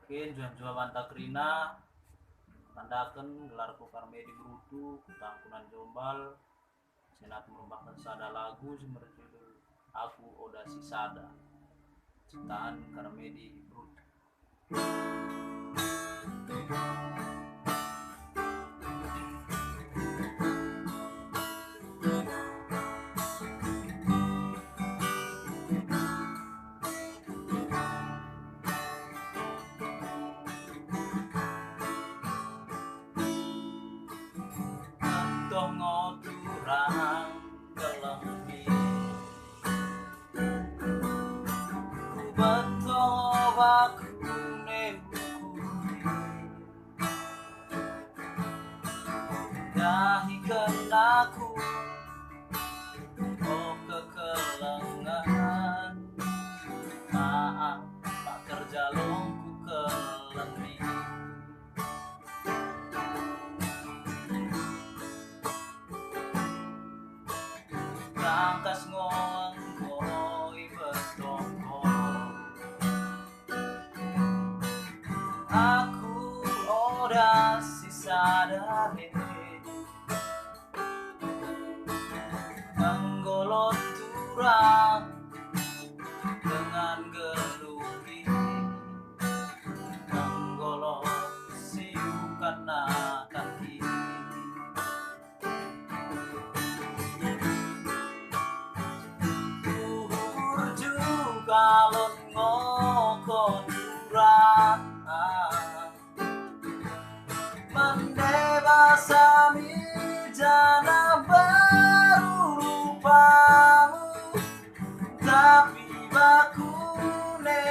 Kin jual-jual mantakrina tandaken gelarku karmedi brutu kutangkunan jombal senat merupakan sada lagu semerjudul Aku Oda Si Sada ciptaan karmedi brutu. Toh ngoturang kelemi ku betul aku nebukuri dahi kenaku oh kekelengan maaf pak kerja longku kelemi Tangkas ngongkoi betoko Aku oda si sadare menggolot turang dengan gelugi menggolot siu karena kaki kalon ngoko duran mendebasami jana baru lupamu tapi bakune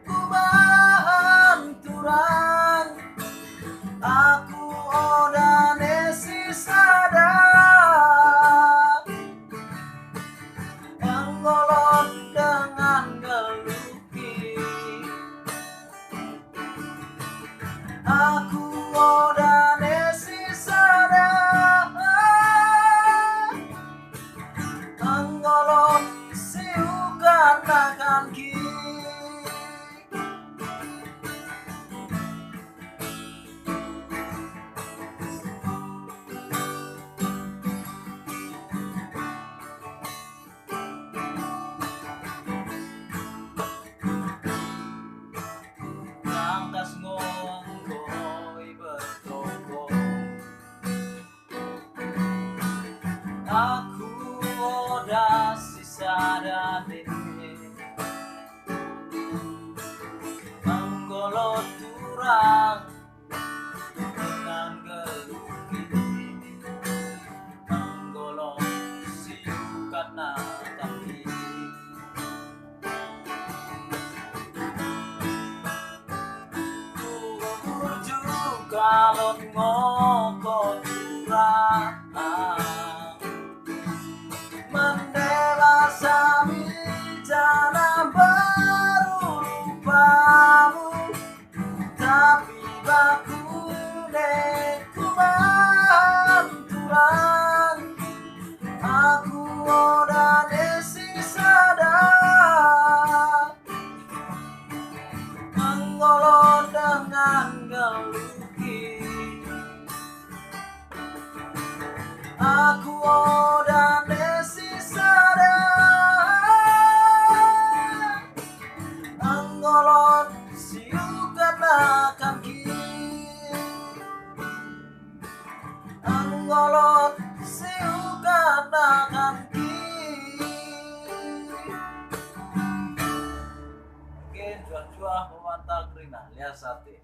ku bahan turang aku odane si sadar menggolot dengan geluki aku odane si sadar menggolot siukan akan ki Tangkas ngongkoi betoko Aku oda si sadare menggolot turang dengan gelugi menggolot siu karena kaki kalon ngoko turang mendebasami jana baru lupamu tapi bakune ku banturan aku odane si sadar menggolot dengan gelugi aku odane si sadar menggolot siukan akan ki menggolot siukan akan ki Oke, jual-jual memantakrina lihat sate